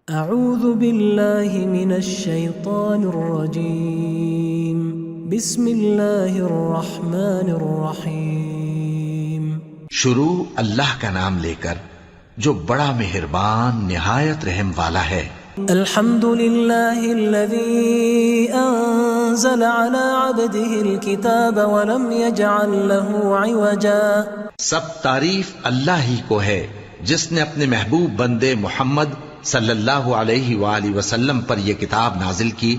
اعوذ باللہ من الشیطان الرجیم بسم اللہ الرحمن الرحیم۔ شروع اللہ کا نام لے کر جو بڑا مہربان نہایت رحم والا ہے۔ الحمد للہ الذی انزل علی عبده الكتاب ولم يجعل له عوجا۔ سب تعریف اللہ ہی کو ہے جس نے اپنے محبوب بندے محمد صلی اللہ علیہ وآلہ وسلم پر یہ کتاب نازل کی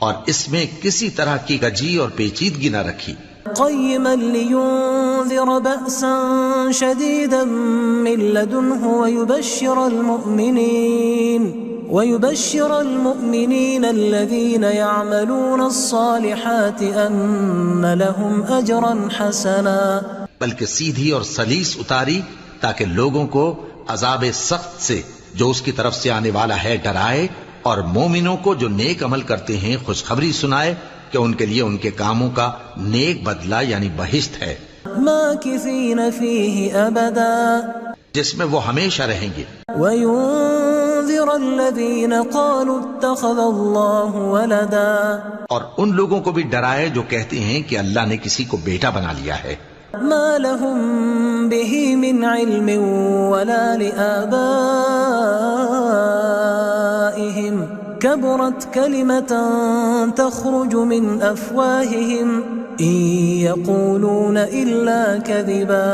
اور اس میں کسی طرح کی کجی اور پیچیدگی نہ رکھی۔ قیما لینذر بأسا شدیدا من لدنه ويبشر المؤمنين الذين يعملون الصالحات ان لهم اجرا حسنا۔ بلکہ سیدھی اور سلیس اتاری تاکہ لوگوں کو عذاب سخت سے جو اس کی طرف سے آنے والا ہے ڈرائے، اور مومنوں کو جو نیک عمل کرتے ہیں خوشخبری سنائے کہ ان کے لیے ان کے کاموں کا نیک بدلہ یعنی بہشت ہے، ماکثین فیہ ابدا، جس میں وہ ہمیشہ رہیں گے۔ وینذر الذین قالوا اتخذ اللہ ولدا، اور ان لوگوں کو بھی ڈرائے جو کہتے ہیں کہ اللہ نے کسی کو بیٹا بنا لیا ہے۔ ما لهم به من علم ولا لآبائهم كبرت كلمة تخرج من أفواههم إن يقولون إلا كذبا۔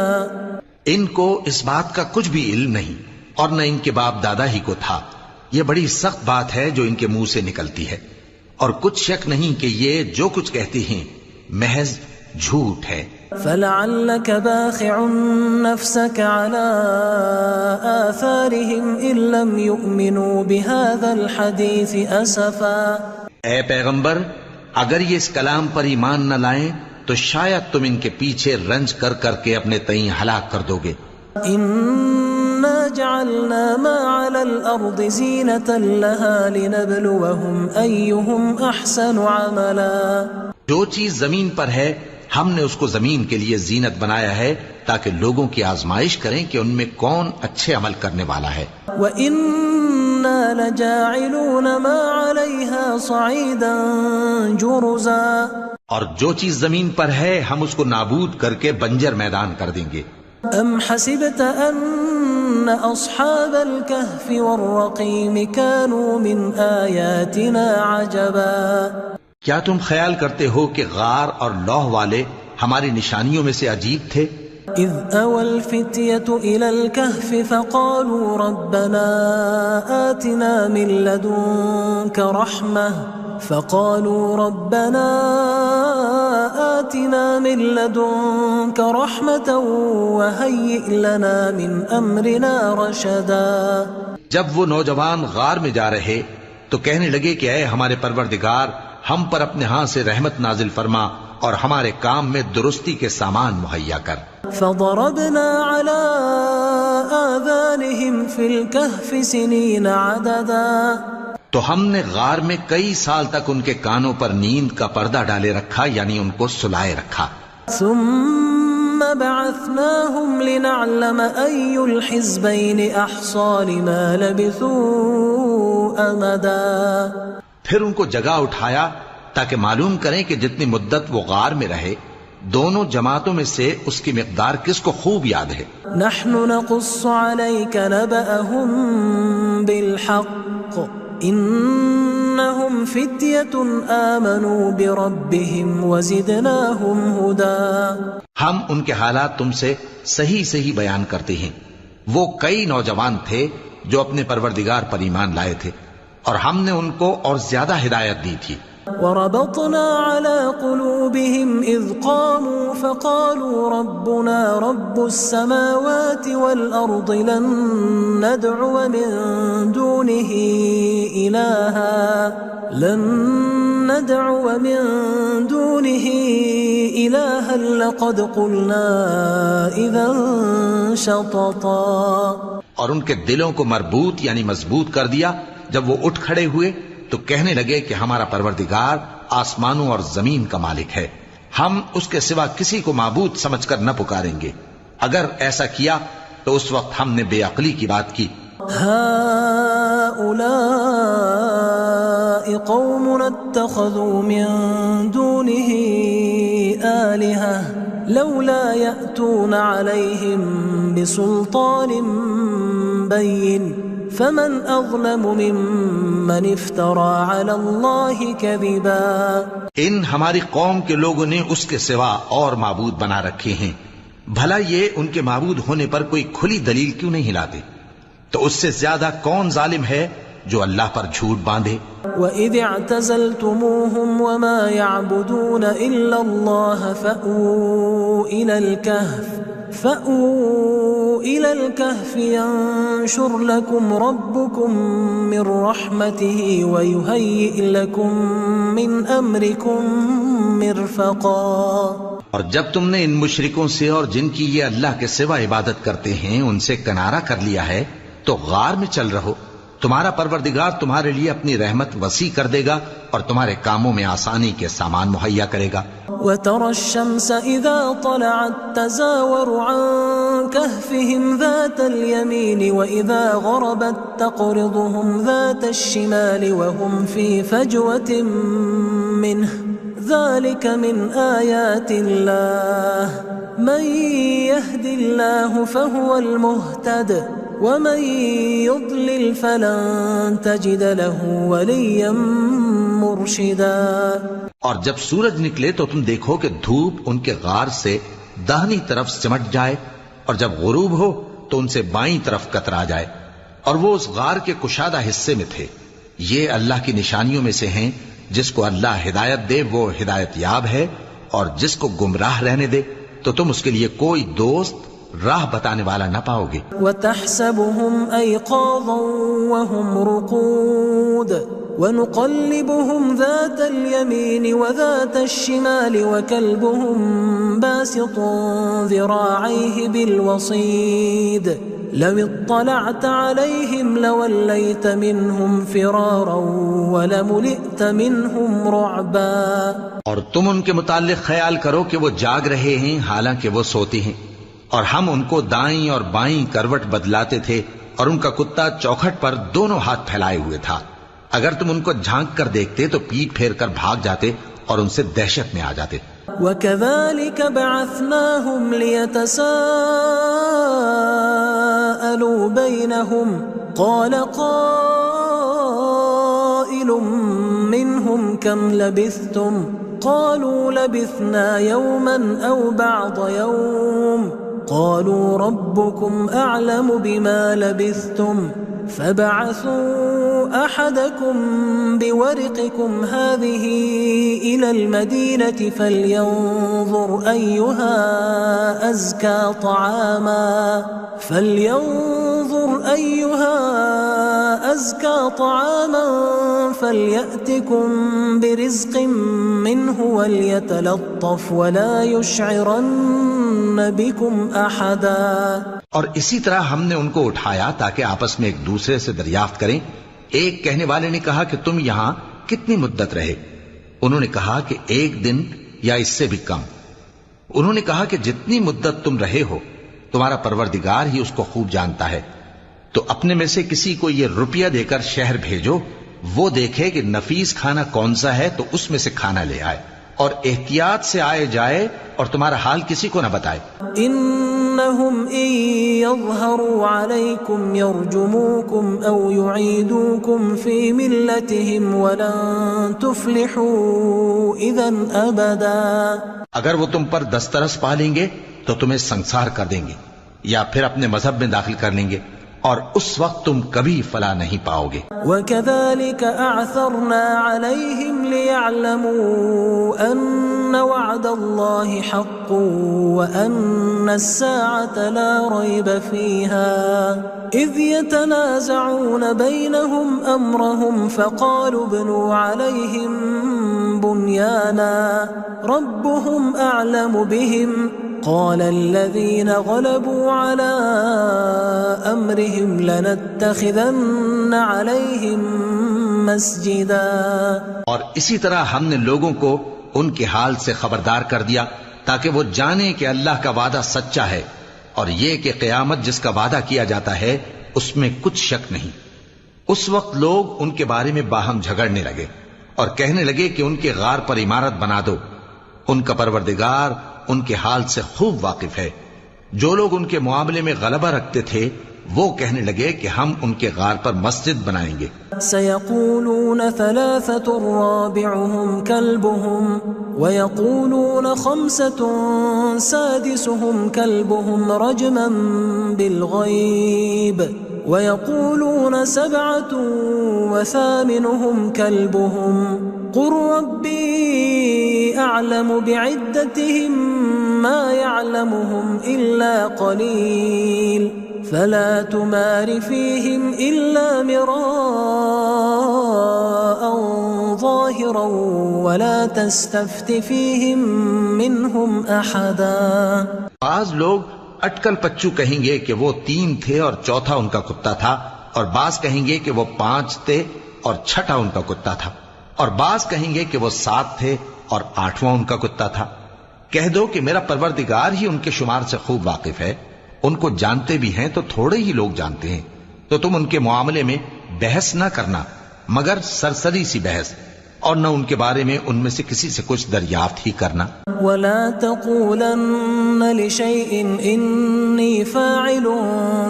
ان کو اس بات کا کچھ بھی علم نہیں اور نہ ان کے باپ دادا ہی کو تھا، یہ بڑی سخت بات ہے جو ان کے منہ سے نکلتی ہے، اور کچھ شک نہیں کہ یہ جو کچھ کہتے ہیں محض جھوٹ ہے۔ فلعلك باخع نفسك على آثارهم إن لم يؤمنوا بهذا الحديث أسفا۔ اے پیغمبر، اگر یہ اس کلام پر ایمان نہ لائیں تو شاید تم ان کے پیچھے رنج کر کر کے اپنے تئیں ہلاک کر دو گے۔ إنا جعلنا ما على الأرض زينة لها لنبلوهم أيهم أحسن عملا۔ جو چیز زمین پر ہے ہم نے اس کو زمین کے لیے زینت بنایا ہے تاکہ لوگوں کی آزمائش کریں کہ ان میں کون اچھے عمل کرنے والا ہے۔ وَإِنَّا لَجَاعِلُونَ مَا عَلَيْهَا صَعِيدًا جُرُزًا، اور جو چیز زمین پر ہے ہم اس کو نابود کر کے بنجر میدان کر دیں گے۔ أَمْ حَسِبْتَ أَنَّ أَصْحَابَ الْكَهْفِ وَالرَّقِيمِ كَانُوا مِنْ آيَاتِنَا عَجَبًا، کیا تم خیال کرتے ہو کہ غار اور لوح والے ہماری نشانیوں میں سے عجیب تھے؟ اذ اوى الفتية الى الكهف فقالوا ربنا آتنا من لدنك رحمة وهيئ لنا من امرنا رشدا۔ جب وہ نوجوان غار میں جا رہے تو کہنے لگے کہ اے ہمارے پروردگار، ہم پر اپنے ہاں سے رحمت نازل فرما اور ہمارے کام میں درستی کے سامان مہیا کر۔ فضربنا على آذانهم في الكهف سنين عددا، تو ہم نے غار میں کئی سال تک ان کے کانوں پر نیند کا پردہ ڈالے رکھا، یعنی ان کو سلائے رکھا۔ ثم بعثناهم لنعلم أي الحزبين أحصى لما لبثوا أمدا، پھر ان کو جگہ اٹھایا تاکہ معلوم کریں کہ جتنی مدت وہ غار میں رہے دونوں جماعتوں میں سے اس کی مقدار کس کو خوب یاد ہے۔ نحن نقص عليك نبأهم بالحق انهم فتية آمنوا بربهم وزدناهم هدى، ہم ان کے حالات تم سے صحیح صحیح بیان کرتے ہیں۔ وہ کئی نوجوان تھے جو اپنے پروردگار پر ایمان لائے تھے اور ہم نے ان کو اور زیادہ ہدایت دی تھی۔ وربطنا على قلوبهم إذ قاموا فقالوا ربنا رب السماوات والأرض لن ندعو من دونه إلها لقد قلنا إذا شططا، اور ان کے دلوں کو مربوط یعنی مضبوط کر دیا۔ جب وہ اٹھ کھڑے ہوئے تو کہنے لگے کہ ہمارا پروردگار آسمانوں اور زمین کا مالک ہے، ہم اس کے سوا کسی کو معبود سمجھ کر نہ پکاریں گے۔ اگر ایسا کیا تو اس وقت ہم نے بے عقلی کی بات کی۔ هؤلاء قوم اتخذوا من دونه آلهة لولا يأتون عليهم بسلطان بين فمن أظلم ممن افترى على الله كذبا. ان ہماری قوم کے لوگوں نے اس کے سوا اور معبود بنا رکھے ہیں، بھلا یہ ان کے معبود ہونے پر کوئی کھلی دلیل کیوں نہیں لاتے؟ تو اس سے زیادہ کون ظالم ہے جو اللہ پر جھوٹ باندھے؟ وَإِذِ اعْتَزَلْتُمُوهُمْ وَمَا يَعْبُدُونَ إِلَّا اللَّهَ فَأْوُوا إِلَى الْكَهْفِ يَنشُرْ لَكُمْ رَبُّكُمْ مِنْ رَحْمَتِهِ وَيُهَيِّئْ لَكُمْ مِنْ أَمْرِكُمْ مِرْفَقًا. اور جب تم نے ان مشرکوں سے اور جن کی یہ اللہ کے سوا عبادت کرتے ہیں ان سے کنارہ کر لیا ہے تو غار میں چل رہو، تمہارا پروردگار تمہارے لیے اپنی رحمت وسیع کر دے گا اور تمہارے کاموں میں آسانی کے سامان مہیا کرے گا. وَتَرَى الشَّمْسَ إِذَا طَلَعَتْ تَزَاوَرُ عَنْ كَهْفِهِمْ ذَاتَ الْيَمِينِ وَإِذَا غَرَبَتْ تَقْرِضُهُمْ ذَاتَ الشِّمَالِ وَهُمْ فِي فَجْوَةٍ مِّنْهُ ذَلِكَ مِنْ آيَاتِ اللَّهِ مَنْ يَهْدِ اللَّهُ فَهُوَ الْمُهْتَدِ وَمَنْ يُضْلِلْ فَلَنْ تَجِدَ لَهُ وَلِيًّا مُرْشِدًا. اور جب سورج نکلے تو تم دیکھو کہ دھوپ ان کے غار سے داہنی طرف سمٹ جائے اور جب غروب ہو تو ان سے بائیں طرف کترا جائے اور وہ اس غار کے کشادہ حصے میں تھے. یہ اللہ کی نشانیوں میں سے ہیں، جس کو اللہ ہدایت دے وہ ہدایت یاب ہے اور جس کو گمراہ رہنے دے تو تم اس کے لیے کوئی دوست راہ بتانے والا نہ پاؤ گے. وَتَحْسَبُهُمْ أَيْقَاظًا وَهُمْ رُقُودٌ وَنُقَلِّبُهُمْ ذَاتَ الْيَمِينِ وَذَاتَ الشِّمَالِ وَكَلْبُهُمْ بَاسِطٌ ذِرَاعَيْهِ بِالْوَصِيدِ لَوِ اطَّلَعْتَ عَلَيْهِمْ لَوَلَّيْتَ مِنْهُمْ فِرَارًا وَلَمُلِئْتَ مِنْهُمْ رُعْبًا. اور تم ان کے متعلق خیال کرو کہ وہ جاگ رہے ہیں حالانکہ وہ سوتے ہیں، اور ہم ان کو دائیں اور بائیں کروٹ بدلاتے تھے اور ان کا کتا چوکھٹ پر دونوں ہاتھ پھیلائے ہوئے تھا. اگر تم ان کو جھانک کر دیکھتے تو پیٹ پھیر کر بھاگ جاتے اور ان سے دہشت میں آ جاتے. وَكَذَلِكَ بَعَثْنَاهُمْ لِيَتَسَاءَلُوا بَيْنَهُمْ قَالَ قَائِلٌ مِّنْهُمْ كَمْ لَبِثْتُمْ قَالُوا لَبِثْنَا يَوْمًا أَوْ بَعْضَ يَوْمٍ قَالُوا رَبُّكُمْ أَعْلَمُ بِمَا لَبِثْتُمْ فَبَعَثُوا أَحَدَكُمْ بِوَرِقِكُمْ هَذِهِ إِلَى الْمَدِينَةِ فَلْيَنظُرْ أَيُّهَا أَزْكَى طَعَامًا فَلْيَأْتِكُمْ بِرِزْقٍ مِّنْهُ وَلْيَتَلَطَّفْ وَلَا يُشْعِرَنَّ بِكُمْ أَحَدًا. اور اسی طرح ہم نے ان کو اٹھایا تاکہ آپس میں ایک دوسرے سے دریافت کریں. ایک کہنے والے نے کہا کہ تم یہاں کتنی مدت رہے؟ انہوں نے کہا کہ 1 دن یا اس سے بھی کم. انہوں نے کہا کہ جتنی مدت تم رہے ہو تمہارا پروردگار ہی اس کو خوب جانتا ہے. تو اپنے میں سے کسی کو یہ روپیہ دے کر شہر بھیجو، وہ دیکھے کہ نفیس کھانا کون سا ہے تو اس میں سے کھانا لے آئے اور احتیاط سے آئے جائے اور تمہارا حال کسی کو نہ بتائے. إنهم إن يظهروا عليكم يرجموكم أو يعيدوكم في ملتهم ولن تفلحوا إذا أبدا. اگر وہ تم پر دسترس پا لیں گے تو تمہیں سنسار کر دیں گے یا پھر اپنے مذہب میں داخل کر لیں گے اور اس وقت تم کبھی فلاح نہیں پاؤ گے. وَكَذَلِكَ أَعْثَرْنَا عَلَيْهِمْ لِيَعْلَمُوا أَنَّ وَعْدَ اللَّهِ حَقٌّ وَأَنَّ السَّاعَةَ لَا رَيْبَ فِيهَا إِذْ يَتَنَازَعُونَ بَيْنَهُمْ أَمْرَهُمْ فَقَالُوا ابْنُوا عَلَيْهِمْ بُنْيَانًا رَبُّهُمْ أَعْلَمُ بِهِمْ قال الذين غلبوا على أمرهم لنتخذن عليهم مسجدا. اور اسی طرح ہم نے لوگوں کو ان کے حال سے خبردار کر دیا تاکہ وہ جانیں کہ اللہ کا وعدہ سچا ہے اور یہ کہ قیامت جس کا وعدہ کیا جاتا ہے اس میں کچھ شک نہیں. اس وقت لوگ ان کے بارے میں باہم جھگڑنے لگے اور کہنے لگے کہ ان کے غار پر عمارت بنا دو۔ ان کا پروردگار ان کے حال سے خوب واقف ہے۔ جو لوگ ان کے معاملے میں غلبہ رکھتے تھے وہ کہنے لگے کہ ہم ان کے غار پر مسجد بنائیں گے۔ سيقولون 3 رابعهم كلبهم ويقولون 5 سادسهم كلبهم رجما بالغيب ويقولون 7 وثامنهم كلبهم قل ربي أعلم بعدتهم ما يعلمهم إلا قليل فلا تمار فيهم إلا مراء ظاهرا ولا تستفت فيهم منهم أحدا۔ بعض لوگ اٹکل پچو کہیں گے کہ وہ 3 تھے اور چوتھا ان کا کتا تھا، اور بعض کہیں گے کہ وہ 5 تھے اور چھٹا ان کا کتا تھا، اور بعض کہیں گے کہ وہ 7 تھے اور 8واں ان کا کتا تھا۔ کہہ دو کہ میرا پروردگار ہی ان کے شمار سے خوب واقف ہے، ان کو جانتے بھی ہیں تو تھوڑے ہی لوگ جانتے ہیں، تو تم ان کے معاملے میں بحث نہ کرنا مگر سرسری سی بحث، اور نہ ان کے بارے میں ان میں سے کسی سے کچھ دریافت ہی کرنا۔ ولا تقولن لشيء إني فاعل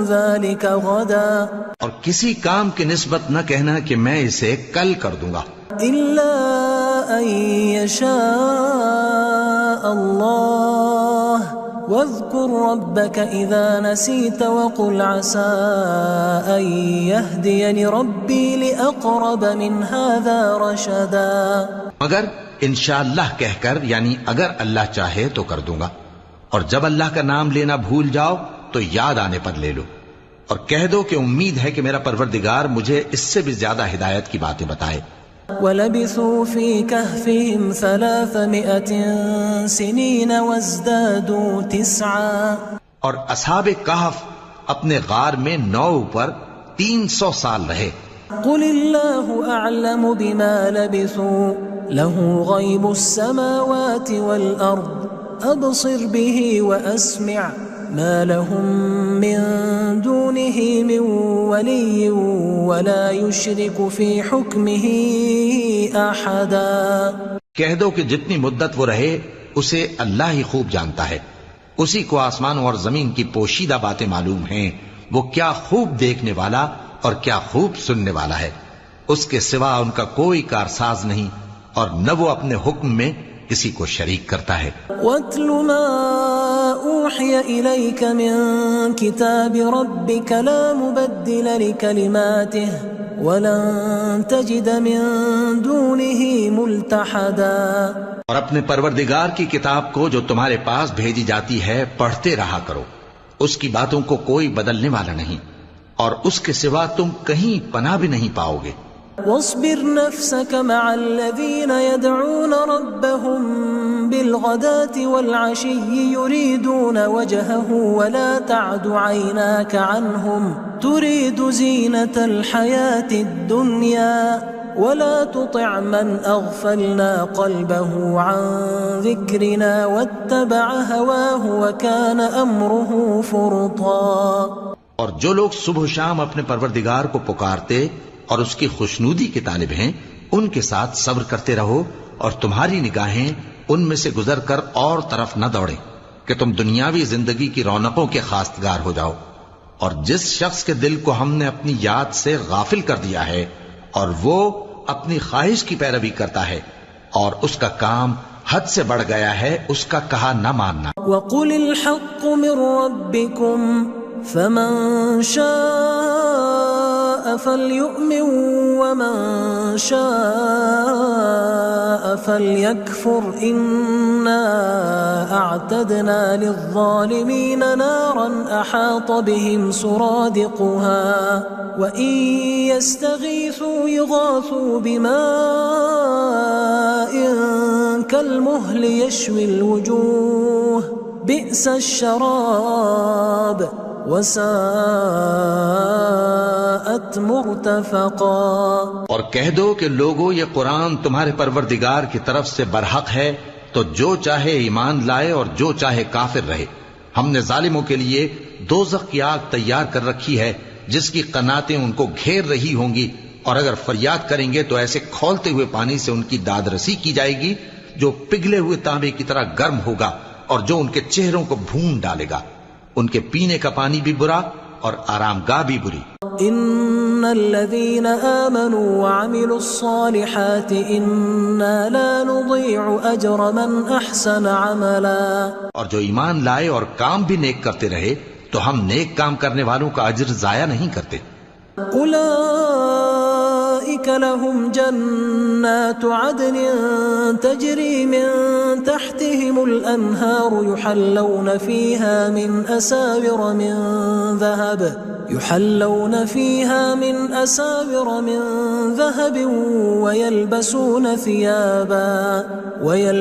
ذلك غدا، اور کسی کام کی نسبت نہ کہنا کہ میں اسے کل کر دوں گا، إلا أن يشاء الله واذكر ربك إذا نسيت وقل عسى أن يهديني ربي لأقرب من هذا رشدا۔ مگر انشاءاللہ کہہ کر، یعنی اگر اللہ چاہے تو کر دوں گا، اور جب اللہ کا نام لینا بھول جاؤ تو یاد آنے پر لے لو، اور کہہ دو کہ امید ہے کہ میرا پروردگار مجھے اس سے بھی زیادہ ہدایت کی باتیں بتائے۔ وَلَبِثُوا فِي كَهْفِهِمْ 300 سِنِينَ وَازْدَادُوا 9۔ اور اصحاب کہف اپنے غار میں 9 پر 300 سال رہے۔ قُلِ اللَّهُ أَعْلَمُ بِمَا لَبِثُوا لَهُ غَيْبُ السَّمَاوَاتِ وَالْأَرْضِ أَبْصِرْ بِهِ وَأَسْمِعْ ما لهم من دونه من ولي ولا يشرك في حكمه أحدا۔ کہہ دو کہ جتنی مدت وہ رہے اسے اللہ ہی خوب جانتا ہے، اسی کو آسمانوں اور زمین کی پوشیدہ باتیں معلوم ہیں، وہ کیا خوب دیکھنے والا اور کیا خوب سننے والا ہے، اس کے سوا ان کا کوئی کارساز نہیں، اور نہ وہ اپنے حکم میں کسی کو شریک کرتا ہے۔ وَاتْلُ مَا أُوحِيَ إِلَيْكَ مِن كِتَابِ رَبِّكَ لَا مُبَدِّلَ لِكَلِمَاتِهِ وَلَن تَجِدَ مِن دُونِهِ مُلْتَحَدًا۔ اور اپنے پروردگار کی کتاب کو جو تمہارے پاس بھیجی جاتی ہے پڑھتے رہا کرو، اس کی باتوں کو کوئی بدلنے والا نہیں، اور اس کے سوا تم کہیں پناہ بھی نہیں پاؤ گے۔ واصبر نفسك مع الذين يدعون ربهم بالغداة والعشي يريدون وجهه ولا تعد عيناك عنهم تريد زينة الحياة الدنيا ولا تطع من أغفلنا قلبه عن ذكرنا واتبع هواه وكان أمره فرطا۔ اور جو لوگ صبح و شام اپنے پروردگار کو پکارتے اور اس کی خوشنودی کے طالب ہیں، ان کے ساتھ صبر کرتے رہو، اور تمہاری نگاہیں ان میں سے گزر کر اور طرف نہ دوڑیں کہ تم دنیاوی زندگی کی رونقوں کے خواستگار ہو جاؤ۔ اور جس شخص کے دل کو ہم نے اپنی یاد سے غافل کر دیا ہے اور وہ اپنی خواہش کی پیروی کرتا ہے اور اس کا کام حد سے بڑھ گیا ہے، اس کا کہا نہ ماننا۔ وَقُلِ الْحَقُّ مِن رَّبِّكُمْ فَمَن شَاءَ فَلْيُؤْمِن وَمَن شَاءَ فَلْيَكْفُرْ إِنَّا أَعْتَدْنَا لِلظَّالِمِينَ نَارًا أَحَاطَ بِهِمْ سُرَادِقُهَا وَإِن يَسْتَغِيثُوا يُغَاثُوا بِمَاءٍ كَالْمُهْلِ يَشْوِي الْوُجُوهَ بِئْسَ الشَّرَابُ وَسَاءَتْ مُرْتَفَقًا۔ اور کہہ دو کہ لوگو یہ قرآن تمہارے پروردگار کی طرف سے برحق ہے، تو جو چاہے ایمان لائے اور جو چاہے کافر رہے۔ ہم نے ظالموں کے لیے دوزخ کی آگ تیار کر رکھی ہے جس کی قناتیں ان کو گھیر رہی ہوں گی، اور اگر فریاد کریں گے تو ایسے کھولتے ہوئے پانی سے ان کی داد رسی کی جائے گی جو پگھلے ہوئے تانبے کی طرح گرم ہوگا اور جو ان کے چہروں کو بھون ڈالے گا۔ ان کے پینے کا پانی بھی برا اور آرام گاہ بھی بری۔ ان الذين آمنوا وعملوا الصالحات انا لا نضيع اجر من احسن عملا، اور جو ایمان لائے اور کام بھی نیک کرتے رہے تو ہم نیک کام کرنے والوں کا اجر ضائع نہیں کرتے۔ اولئك لهم جنات عدن تجري من تحتهم الانهار يحلون فيها من أساور من ذهب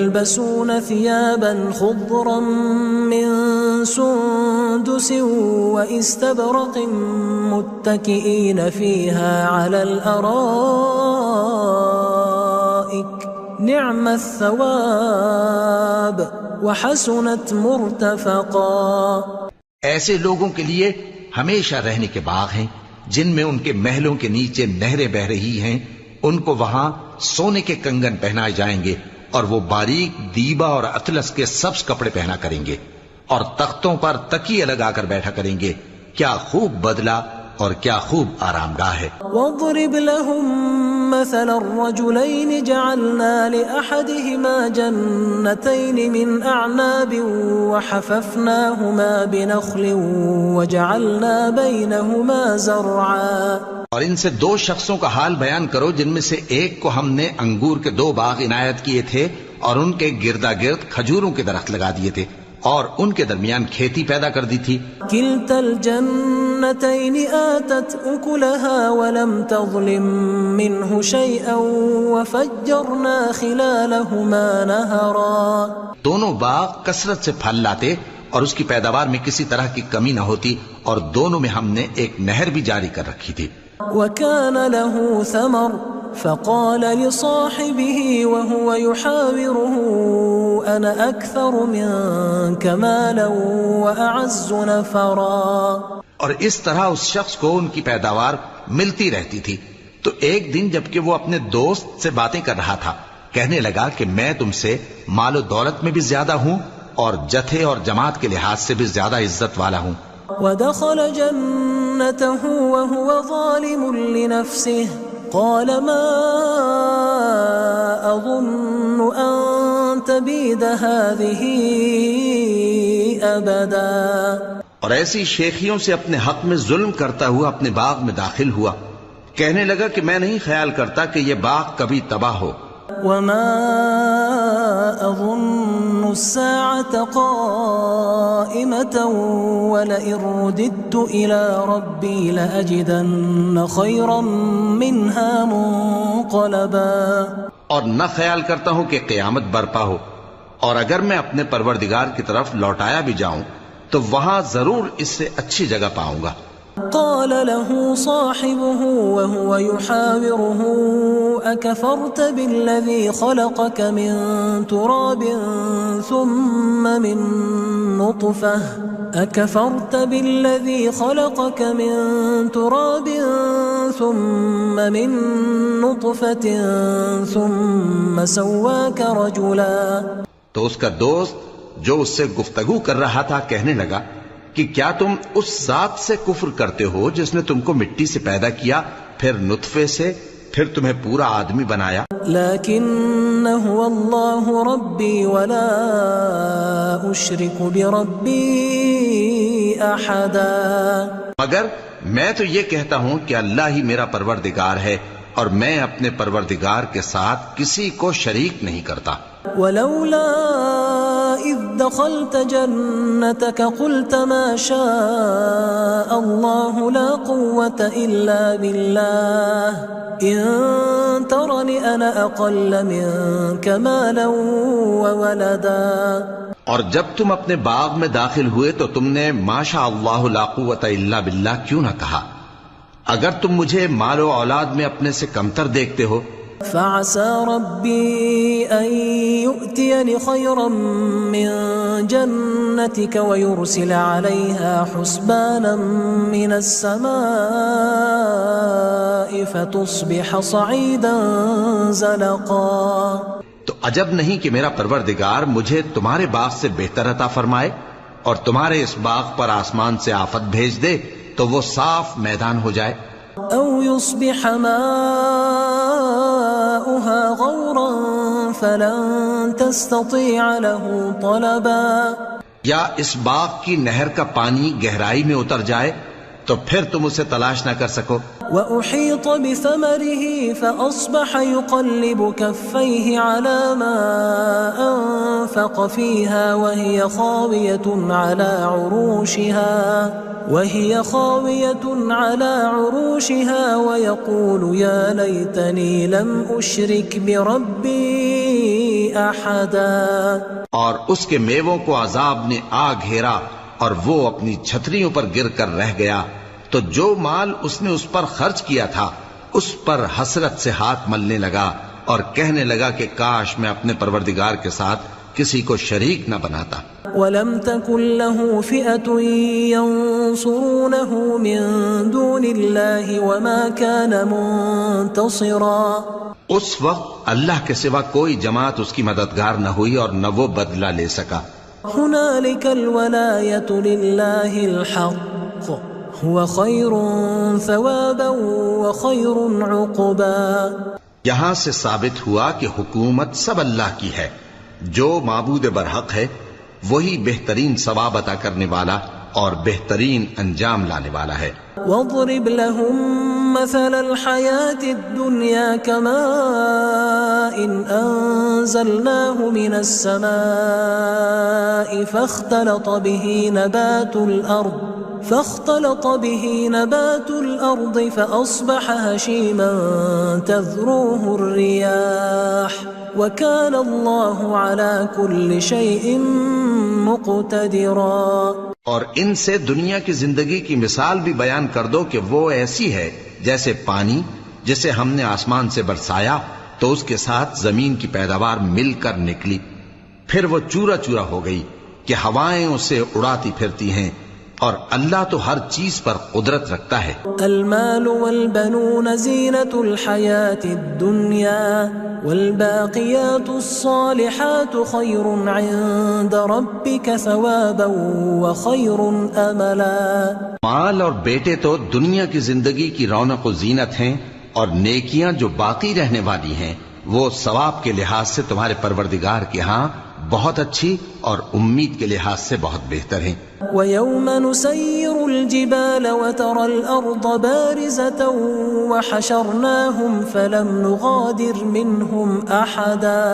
ويلبسون ثيابا خضرا من سندس واستبرق متكئين فيها على الأرائك نعم الثواب وحسنت مرتفقا۔ ایسے لوگوں کے لیے ہمیشہ رہنے کے باغ ہیں جن میں ان کے محلوں کے نیچے نہریں بہ رہی ہیں، ان کو وہاں سونے کے کنگن پہنائے جائیں گے اور وہ باریک دیبا اور اطلس کے سبز کپڑے پہنا کریں گے اور تختوں پر تکیے لگا کر بیٹھا کریں گے۔ کیا خوب بدلہ اور کیا خوب آرام گاہ ہے۔ وَاضْرِبْ لَهُمْ مَثَلَ الرَّجُلَيْنِ جَعَلْنَا لِأَحَدِهِمَا جَنَّتَيْنِ مِنْ أَعْنَابٍ وَحَفَفْنَاهُمَا بِنَخْلٍ وَجَعَلْنَا بَيْنَهُمَا زَرْعًا۔ اور ان سے دو شخصوں کا حال بیان کرو جن میں سے ایک کو ہم نے انگور کے 2 باغ عنایت کیے تھے اور ان کے گردا گرد کھجوروں کے درخت لگا دیے تھے اور ان کے درمیان کھیتی پیدا کر دی تھی۔ كلتا الجنتين آتت أكلها ولم تظلم منه شيئا وفجرنا خلالهما نهرا۔ دونوں باغ کثرت سے پھل لاتے اور اس کی پیداوار میں کسی طرح کی کمی نہ ہوتی، اور دونوں میں ہم نے ایک نہر بھی جاری کر رکھی تھی۔ وكان له ثمر فقال لصاحبه وهو يحاوره أنا أكثر منك مالا وأعز نفرا۔ اور اس طرح اس شخص کو ان کی پیداوار ملتی رہتی تھی، تو ایک دن جبکہ وہ اپنے دوست سے باتیں کر رہا تھا کہنے لگا کہ میں تم سے مال و دولت میں بھی زیادہ ہوں اور جتھے اور جماعت کے لحاظ سے بھی زیادہ عزت والا ہوں۔ ودخل جنته وهو ظالم لنفسه قال ما أظن أن تبيد هذه أبدا۔ اور ایسی شیخیوں سے اپنے حق میں ظلم کرتا ہوا اپنے باغ میں داخل ہوا، کہنے لگا کہ میں نہیں خیال کرتا کہ یہ باغ کبھی تباہ ہو۔ وما أظن الساعة قائمة ولئن رددت إلى ربي لأجدن خيرا منها منقلبا۔ اور نہ خیال کرتا ہوں کہ قیامت برپا ہو، اور اگر میں اپنے پروردگار کی طرف لوٹایا بھی جاؤں تو وہاں ضرور اس سے اچھی جگہ پاؤں گا۔ قال له صاحبه وهو يحاوره أكفرت بالذي خلقك من تراب ثم من نطفة ثم سواك رجلا۔ تو اس کا دوست جو اس سے گفتگو کر رہا تھا کہنے لگا کہ کیا تم اس ذات سے کفر کرتے ہو جس نے تم کو مٹی سے پیدا کیا، پھر نطفے سے، پھر تمہیں پورا آدمی بنایا؟ لیکن هو اللہ ربی ولا اشرک بربی احدا۔ مگر میں تو یہ کہتا ہوں کہ اللہ ہی میرا پروردگار ہے اور میں اپنے پروردگار کے ساتھ کسی کو شریک نہیں کرتا۔ ولولا إذ دخلت جنتك قلت ما شاء الله لا قوة إلا بالله إن ترني أنا أقل منك مالا وولدا۔ اور جب تم اپنے باغ میں داخل ہوئے تو تم نے ما شاء اللہ لا قوت الا باللہ کیوں نہ کہا؟ اگر تم مجھے مال و اولاد میں اپنے سے کمتر دیکھتے ہو فعسى ربي أن يؤتيني خيرا من جنتك ويرسل عليها حسبانا من السماء فتصبح صعيدا زلقا. تو عجب نہیں کہ میرا پروردگار مجھے تمہارے باغ سے بہتر عطا فرمائے اور تمہارے اس باغ پر آسمان سے آفت بھیج دے تو وہ صاف میدان ہو جائے. أو يصبح ماؤها غورا فلن تستطيع له طلبا. یا اس باغ کی نہر کا پانی گہرائی میں اتر جائے تو پھر تم اسے تلاش نہ کر سکو. وأحيط بثمره فأصبح يقلب كفيه على ما أنفق فيها وهي خاوية على عروشها ويقول يا ليتني لم أشرك بربي أحدا. اور اس کے میووں کو عذاب نے آ گھیرا اور وہ اپنی چھتریوں پر گر کر رہ گیا تو جو مال اس نے اس پر خرچ کیا تھا اس پر حسرت سے ہاتھ ملنے لگا اور کہنے لگا کہ کاش میں اپنے پروردگار کے ساتھ کسی کو شریک نہ بناتا. وَلَمْ تَكُنْ لَهُ فِئَةٌ يَنْصُرُونَهُ مِنْ دُونِ اللَّهِ وَمَا كَانَ مُنْتَصِرًا. اس وقت اللہ کے سوا کوئی جماعت اس کی مددگار نہ ہوئی اور نہ وہ بدلہ لے سکا. هُنَالِكَ الْوَلَایَةُ لِلَّهِ الْحَقِّ هُوَ خَيْرٌ ثَوَابًا وَخَيْرٌ عُقْبًا. یہاں سے ثابت ہوا کہ حکومت سب اللہ کی ہے. جو معبود برحق ہے وہی بہترین ثواب عطا کرنے والا اور بہترین انجام لانے والا ہے. وَاضْرِبْ لَهُمْ مَثَلَ الْحَيَاةِ الدُّنْيَا كَمَاءٍ أَنزَلْنَاهُ مِنَ السَّمَاءِ فاختلط به نبات الأرض فأصبح هشيما تذروه الرياح وكان الله على كل شيء مقتدرا. اور ان سے دنیا کی زندگی کی مثال بھی بیان کر دو کہ وہ ایسی ہے جیسے پانی جسے ہم نے آسمان سے برسایا تو اس کے ساتھ زمین کی پیداوار مل کر نکلی پھر وہ چورا چورا ہو گئی کہ ہوائیں اسے اڑاتی پھرتی ہیں اور اللہ تو ہر چیز پر قدرت رکھتا ہے. المال والبنون زینة الحیاة الدنیا والباقیات الصالحات خیر عند ربک ثوابا وخیر املا. مال اور بیٹے تو دنیا کی زندگی کی رونق و زینت ہیں اور نیکیاں جو باقی رہنے والی ہیں وہ ثواب کے لحاظ سے تمہارے پروردگار کے ہاں بہت اچھی اور امید کے لحاظ سے بہت بہتر ہیں. وَيَوْمَ نُسَيِّرُ الْجِبَالَ وَتَرَى الْأَرْضَ بَارِزَةً وَحَشَرْنَاهُمْ فَلَمْ نُغَادِرْ مِنْهُمْ أَحَدًا.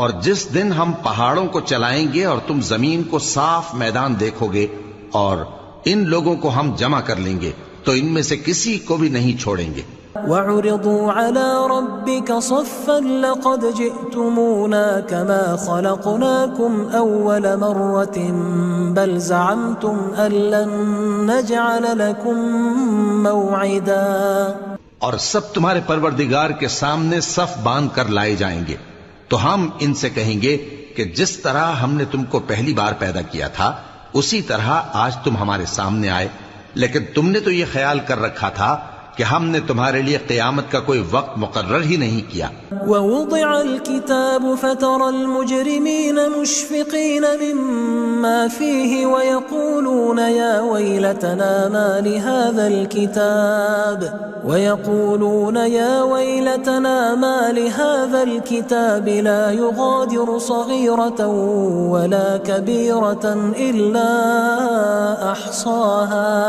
اور جس دن ہم پہاڑوں کو چلائیں گے اور تم زمین کو صاف میدان دیکھو گے اور ان لوگوں کو ہم جمع کر لیں گے تو ان میں سے کسی کو بھی نہیں چھوڑیں گے. وَعُرِضُوا عَلَى رَبِّكَ صَفًّا لَقَدْ جِئْتُمُونَا كَمَا خَلَقْنَاكُمْ أَوَّلَ مَرَّةٍ بَلْ زَعَمْتُمْ أَن لَّن نَّجْعَلَ لَكُم مَّوْعِدًا. اور سب تمہارے پروردگار کے سامنے صف باندھ کر لائے جائیں گے تو ہم ان سے کہیں گے کہ جس طرح ہم نے تم کو پہلی بار پیدا کیا تھا اسی طرح آج تم ہمارے سامنے آئے لیکن تم نے تو یہ خیال کر رکھا تھا کہ ہم نے تمہارے لیے قیامت کا کوئی وقت مقرر ہی نہیں کیا. وَوُضِعَ الْكِتَابُ فَتَرَى الْمُجْرِمِينَ مُشْفِقِينَ مِمَّا فِيهِ وَيَقُولُونَ يَا وَيْلَتَنَا مَا لِهَذَا الْكِتَابِ لَا يُغَادِرُ صَغِيرَةً وَلَا كَبِيرَةً إِلَّا أَحْصَاهَا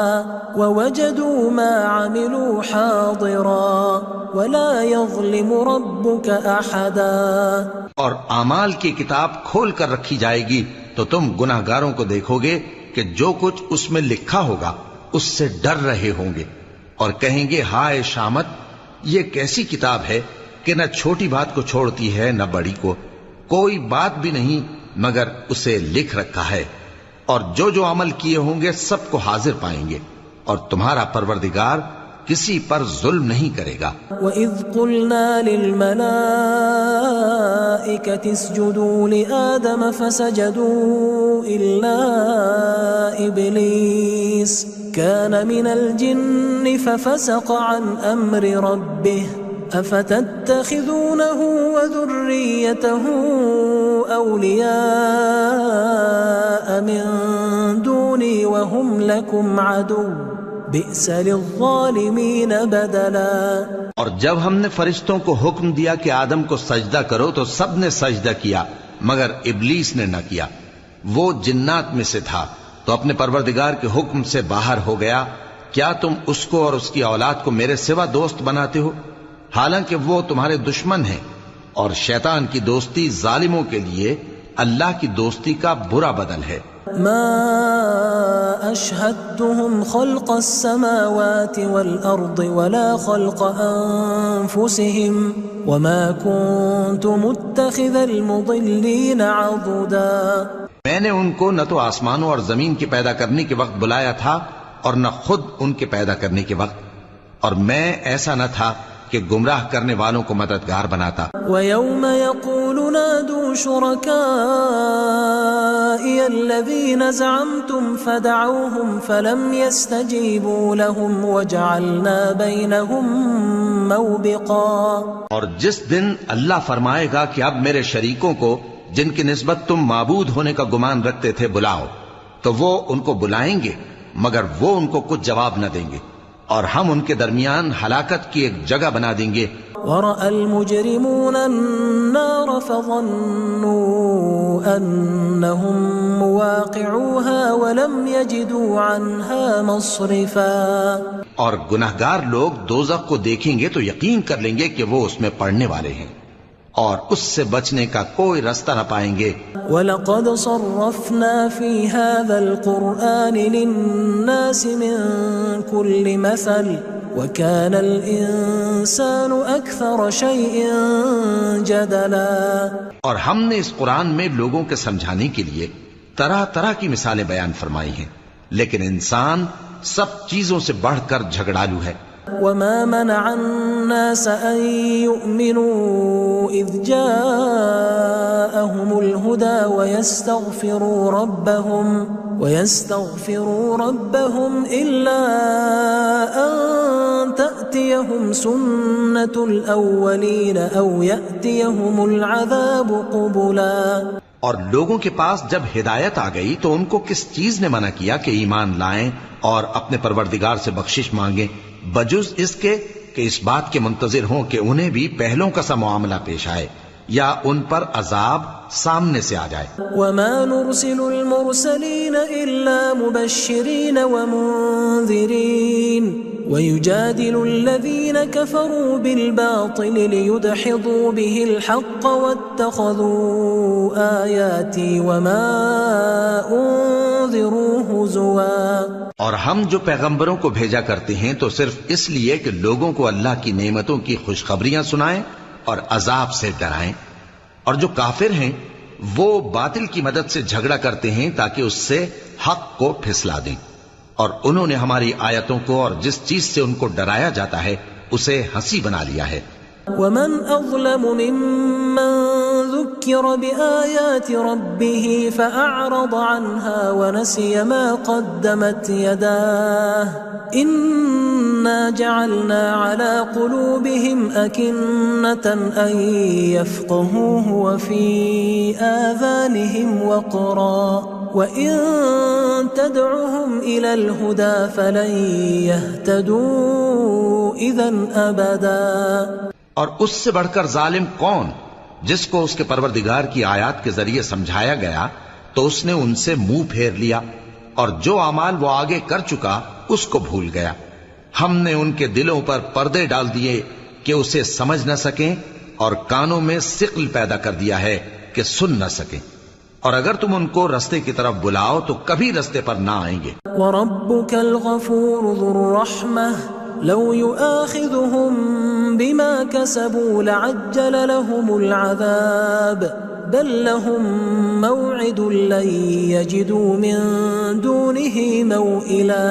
وَوَجَدُوا مَا عَمِلُوا حَاضِرًا وَلَا يَظْلِمُ رَبُّكَ أَحَدًا. اور اعمال کی کتاب کھول کر رکھی جائے گی تو تم گناہگاروں کو دیکھو گے کہ جو کچھ اس میں لکھا ہوگا اس سے ڈر رہے ہوں گے اور کہیں گے ہائے شامت یہ کیسی کتاب ہے کہ نہ چھوٹی بات کو چھوڑتی ہے نہ بڑی کو کوئی بات بھی نہیں مگر اسے لکھ رکھا ہے اور جو جو عمل کیے ہوں گے سب کو حاضر پائیں گے اور تمہارا پروردگار کسی پر ظلم نہیں کرے گا۔ وَإِذْ قُلْنَا لِلْمَلَائِكَةِ اسْجُدُوا لِآدَمَ فَسَجَدُوا إِلَّا إِبْلِيسَ كَانَ مِنَ الْجِنِّ فَفَسَقَ عَنْ أَمْرِ رَبِّهِ أَفَتَتَّخِذُونَهُ وَذُرِّيَّتَهُ أَوْلِيَاءَ مِن دُونِي وَهُمْ لَكُمْ عَدُوٌّ بئس للظالمین بدلا۔ اور جب ہم نے فرشتوں کو حکم دیا کہ آدم کو سجدہ کرو تو سب نے سجدہ کیا مگر ابلیس نے نہ کیا، وہ جنات میں سے تھا تو اپنے پروردگار کے حکم سے باہر ہو گیا۔ کیا تم اس کو اور اس کی اولاد کو میرے سوا دوست بناتے ہو، حالانکہ وہ تمہارے دشمن ہیں، اور شیطان کی دوستی ظالموں کے لیے اللہ کی دوستی کا برا بدل ہے۔ ما أشهدتهم خلق السماوات والأرض ولا خلق أنفسهم وما كنت متخذ المضلين عضدا۔ میں نے ان کو نہ تو آسمانوں اور زمین کے پیدا کرنے کے وقت بلایا تھا اور نہ خود ان کے پیدا کرنے کے وقت، اور میں ایسا نہ تھا کہ گمراہ کرنے والوں کو مددگار بناتا۔ وَيَوْمَ يَقُولُ نَادُوا شُرَكَائِيَ الَّذِينَ زَعَمْتُمْ فَدَعَوْهُمْ فَلَمْ يَسْتَجِيبُوا لَهُمْ وَجَعَلْنَا بَيْنَهُمْ مَوْبِقًا۔ اور جس دن اللہ فرمائے گا کہ اب میرے شریکوں کو جن کی نسبت تم معبود ہونے کا گمان رکھتے تھے بلاؤ، تو وہ ان کو بلائیں گے مگر وہ ان کو کچھ جواب نہ دیں گے، اور ہم ان کے درمیان ہلاکت کی ایک جگہ بنا دیں گے۔ وَرَأَى الْمُجْرِمُونَ النَّارَ فَظَنُّوا أَنَّهُمْ مُوَاقِعُوهَا وَلَمْ يَجِدُوا عَنْهَا مَصْرِفًا۔ اور گناہگار لوگ دوزخ کو دیکھیں گے تو یقین کر لیں گے کہ وہ اس میں پڑنے والے ہیں، اور اس سے بچنے کا کوئی رستہ نہ پائیں گے۔ وَلَقَدْ صَرَّفْنَا فِي هَذَا الْقُرْآنِ لِلنَّاسِ مِنْ كُلِّ مَثَلٍ وَكَانَ الْإِنسَانُ أَكْثَرَ شَيْءٍ جَدَلًا۔ اور ہم نے اس قرآن میں لوگوں کے سمجھانے کے لیے طرح طرح کی مثالیں بیان فرمائی ہیں، لیکن انسان سب چیزوں سے بڑھ کر جھگڑالو ہے۔ وَمَا مَنَعَ النَّاسَ أَن يُؤْمِنُوا إِذْ جَاءَهُمُ الْهُدَى وَيَسْتَغْفِرُوا رَبَّهُمْ إِلَّا أَن تَأْتِيَهُمْ سُنَّةُ الْأَوَّلِينَ أَوْ يَأْتِيَهُمُ الْعَذَابُ قُبُلًا۔ اور لوگوں کے پاس جب ہدایت آ گئی تو ان کو کس چیز نے منع کیا کہ ایمان لائیں اور اپنے پروردگار سے بخشش مانگیں، بجز اس کے کہ اس بات کے منتظر ہوں کہ انہیں بھی پہلوں کا سا معاملہ پیش آئے یا ان پر عذاب سامنے سے آ جائے۔ وَمَا نُرْسِلُ الْمُرْسَلِينَ إِلَّا مُبَشِّرِينَ وَمُنذِرِينَ وَيُجَادِلُ الَّذِينَ كَفَرُوا بِالْبَاطِلِ لِيُدْحِضُوا بِهِ الْحَقَّ وَاتَّخَذُوا آيَاتِي وَمَا أُنذِرُوا هُزُوًا۔ اور ہم جو پیغمبروں کو بھیجا کرتے ہیں تو صرف اس لیے کہ لوگوں کو اللہ کی نعمتوں کی خوشخبریاں سنائیں اور عذاب سے ڈرائیں، اور جو کافر ہیں وہ باطل کی مدد سے جھگڑا کرتے ہیں تاکہ اس سے حق کو پھسلا دیں، اور انہوں نے ہماری آیتوں کو اور جس چیز سے ان کو ڈرایا جاتا ہے اسے ہنسی بنا لیا ہے۔ وَمَنْ أَظْلَمُ مِمَّنْ ذُكِّرَ بِآيَاتِ رَبِّهِ فَأَعْرَضَ عَنْهَا وَنَسِيَ مَا قَدَّمَتْ يَدَاهُ إِنَّا جَعَلْنَا عَلَى قُلُوبِهِمْ أَكِنَّةً أَن يَفْقَهُوهُ وَفِي آذَانِهِمْ وَقْرًا وَإِن تَدْعُهُمْ إِلَى الْهُدَى فَلَن يَهْتَدُوا إِذًا أَبَدًا۔ اور اس سے بڑھ کر ظالم کون جس کو اس کے پروردگار کی آیات کے ذریعے سمجھایا گیا تو اس نے ان سے منہ پھیر لیا، اور جو اعمال وہ آگے کر چکا اس کو بھول گیا۔ ہم نے ان کے دلوں پر پردے ڈال دیے کہ اسے سمجھ نہ سکیں، اور کانوں میں ثقل پیدا کر دیا ہے کہ سن نہ سکیں، اور اگر تم ان کو رستے کی طرف بلاؤ تو کبھی رستے پر نہ آئیں گے۔ وَرَبُّكَ الْغَفُورُ ذُو الرَّحْمَةِ لَوْ يُؤَاخِذُهُم بِمَا كَسَبُوا لَعَجَّلَ لَهُمُ الْعَذَابَ بَل لَّهُم مَّوْعِدٌ لَّن يَجِدُوا مِن دُونِهِ مَوْئِلًا۔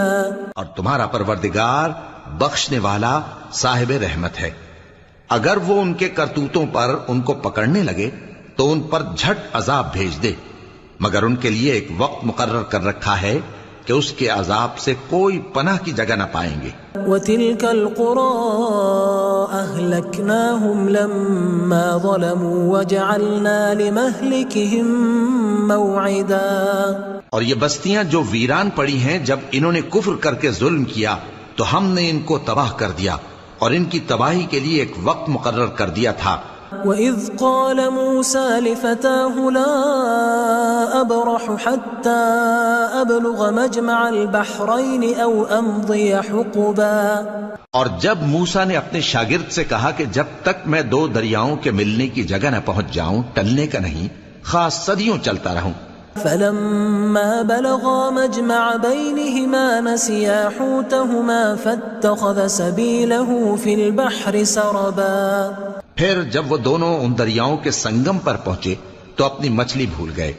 اور تمہارا پروردگار بخشنے والا صاحب رحمت ہے۔ اگر وہ ان کے کرتوتوں پر ان کو پکڑنے لگے تو ان پر جھٹ عذاب بھیج دے، مگر ان کے لیے ایک وقت مقرر کر رکھا ہے کہ اس کے عذاب سے کوئی پناہ کی جگہ نہ پائیں گے۔ وَتِلْكَ الْقُرَىٰ أَهْلَكْنَاهُمْ لَمَّا ظَلَمُوا وَجَعَلْنَا لِمَهْلِكِهِمْ مَوْعِدًا، اور یہ بستیاں جو ویران پڑی ہیں جب انہوں نے کفر کر کے ظلم کیا تو ہم نے ان کو تباہ کر دیا اور ان کی تباہی کے لیے ایک وقت مقرر کر دیا تھا۔ وَإِذْ قَالَ مُوسَىٰ لِفَتَاهُ لَا أَبْرَحُ حَتَّىٰ أَبْلُغَ مَجْمَعَ الْبَحْرَيْنِ أَوْ أَمْضِيَ حُقُبًا، اور جب موسیٰ نے اپنے شاگرد سے کہا کہ جب تک میں دو دریاؤں کے ملنے کی جگہ نہ پہنچ جاؤں ٹلنے کا نہیں، خاص صدیوں چلتا رہوں۔ فَلَمَّا بَلَغَا مَجْمَعَ بَيْنِهِمَا نَسِيَا حُوتَهُمَا فَاتَّخَذَ سَبِيلَهُ فِي الْبَحْرِ سَرَبًا، پھر جب وہ دونوں ان دریاؤں کے سنگم پر پہنچے تو اپنی مچھلی بھول گئے،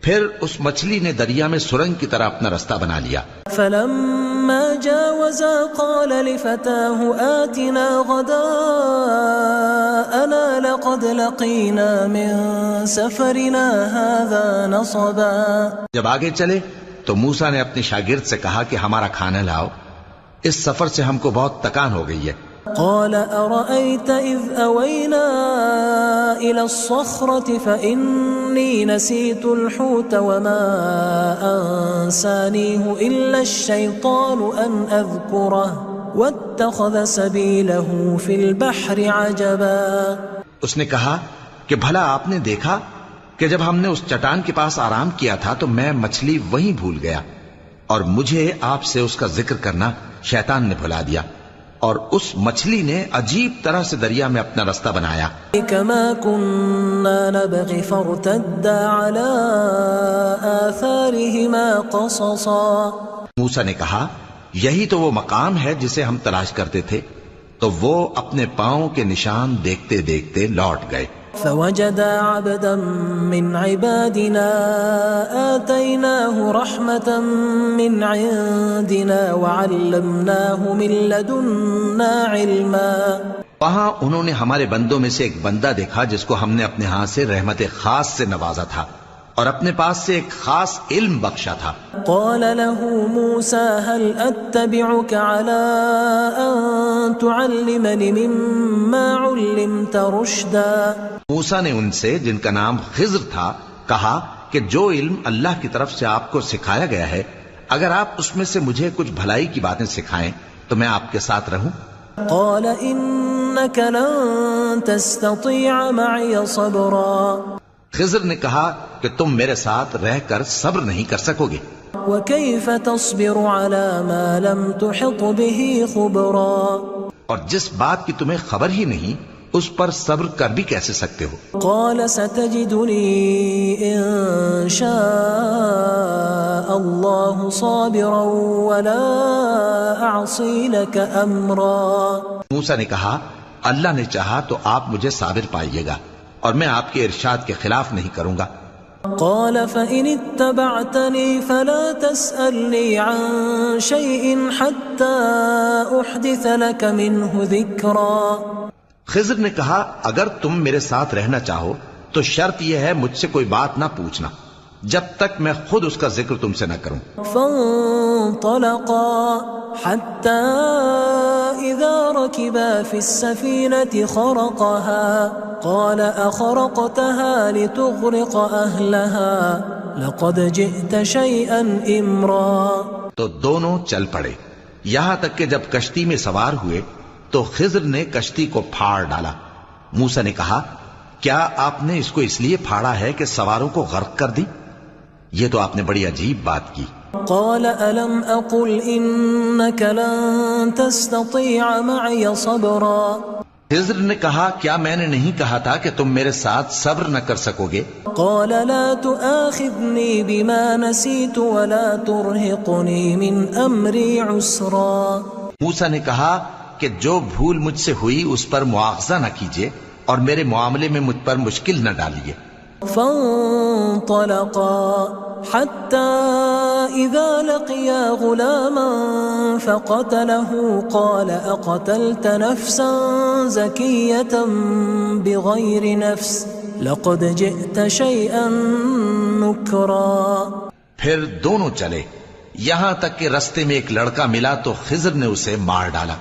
پھر اس مچھلی نے دریا میں سرنگ کی طرح اپنا رستہ بنا لیا۔ فَلَمَّا جَاوَزَا قَالَ لِفَتَاهُ آتِنَا غَدَاءَنَا لَقَدْ لَقِينَا مِن سَفَرِنَا هَٰذَا نَصَبًا، جب آگے چلے تو موسیٰ نے اپنے شاگرد سے کہا کہ ہمارا کھانا لاؤ، اس سفر سے ہم کو بہت تکان ہو گئی ہے۔ قال أرأيت إذ أوينا إلى الصخرة فإني نسيت الحوت وما أنسانيه إلا الشيطان أن أذكره واتخذ سبيله في البحر عجبا، اس نے کہا کہ بھلا آپ نے دیکھا کہ جب ہم نے اس چٹان کے پاس آرام کیا تھا تو میں مچھلی وہیں بھول گیا اور مجھے آپ سے اس کا ذکر کرنا شیطان نے بھلا دیا، اور اس مچھلی نے عجیب طرح سے دریا میں اپنا رستہ بنایا۔ كما كنا نبغي فارتدا على آثارهما قصصا، موسیٰ نے کہا یہی تو وہ مقام ہے جسے ہم تلاش کرتے تھے، تو وہ اپنے پاؤں کے نشان دیکھتے دیکھتے لوٹ گئے۔ فوجدا عبدا من عبادنا آتيناه رحمة من عندنا وعلمناه من لدنا علما، وہاں انہوں نے ہمارے بندوں میں سے ایک بندہ دیکھا جس کو ہم نے اپنے ہاں سے رحمت خاص سے نوازا تھا اور اپنے پاس سے ایک خاص علم بخشا تھا۔ قال له موسى هل أتبعك على أن تعلمني مما علمت رشدا، موسیٰ نے ان سے جن کا نام خضر تھا کہا کہ جو علم اللہ کی طرف سے آپ کو سکھایا گیا ہے اگر آپ اس میں سے مجھے کچھ بھلائی کی باتیں سکھائیں تو میں آپ کے ساتھ رہوں۔ قال إنك لن تستطيع معي صبرا، خضر نے کہا کہ تم میرے ساتھ رہ کر صبر نہیں کر سکو گے۔ وكيف تصبر على ما لم تحط به خبرا، اور جس بات کی تمہیں خبر ہی نہیں اس پر صبر کر بھی کیسے سکتے ہو؟ قال ستجدني إن شاء الله صابرا ولا أعصي لك أمرا، موسیٰ نے کہا اللہ نے چاہا تو آپ مجھے صابر پائیے گا اور میں آپ کے ارشاد کے خلاف نہیں کروں گا۔ قال فإن اتبعتني فلا تسألني عن شيء حتى أحدث لك منه ذكرا، خضر نے کہا اگر تم میرے ساتھ رہنا چاہو تو شرط یہ ہے مجھ سے کوئی بات نہ پوچھنا جب تک میں خود اس کا ذکر تم سے نہ کروں۔ فانطلقا حتى إذا ركبا في السفينة خرقها قال أخرقتها لتغرق أهلها لقد جئت شيئا إمرا، تو دونوں چل پڑے یہاں تک کہ جب کشتی میں سوار ہوئے تو خضر نے کشتی کو پھاڑ ڈالا۔ موسیٰ نے کہا کیا آپ نے اس کو اس لیے پھاڑا ہے کہ سواروں کو غرق کر دی؟ یہ تو آپ نے بڑی عجیب بات کی۔ قال ألم أقل إنك لن تستطيع معي صبرا، خضر نے کہا کیا میں نے نہیں کہا تھا کہ تم میرے ساتھ صبر نہ کر سکو گے؟ قال لا تؤاخذني بما نسيت ولا ترهقني من أمري عسرا، موسیٰ نے کہا کہ جو بھول مجھ سے ہوئی اس پر مواخذہ نہ کیجیے اور میرے معاملے میں مجھ پر مشکل نہ ڈالیے۔ فانطلقا حتى إذا لقيا غلاما فقتله قال أقتلت نفسا زكية بغير نفس لقد جئت شيئا نكرا. پھر دونوں چلے یہاں تک کہ رستے میں ایک لڑکا ملا تو خضر نے اسے مار ڈالا.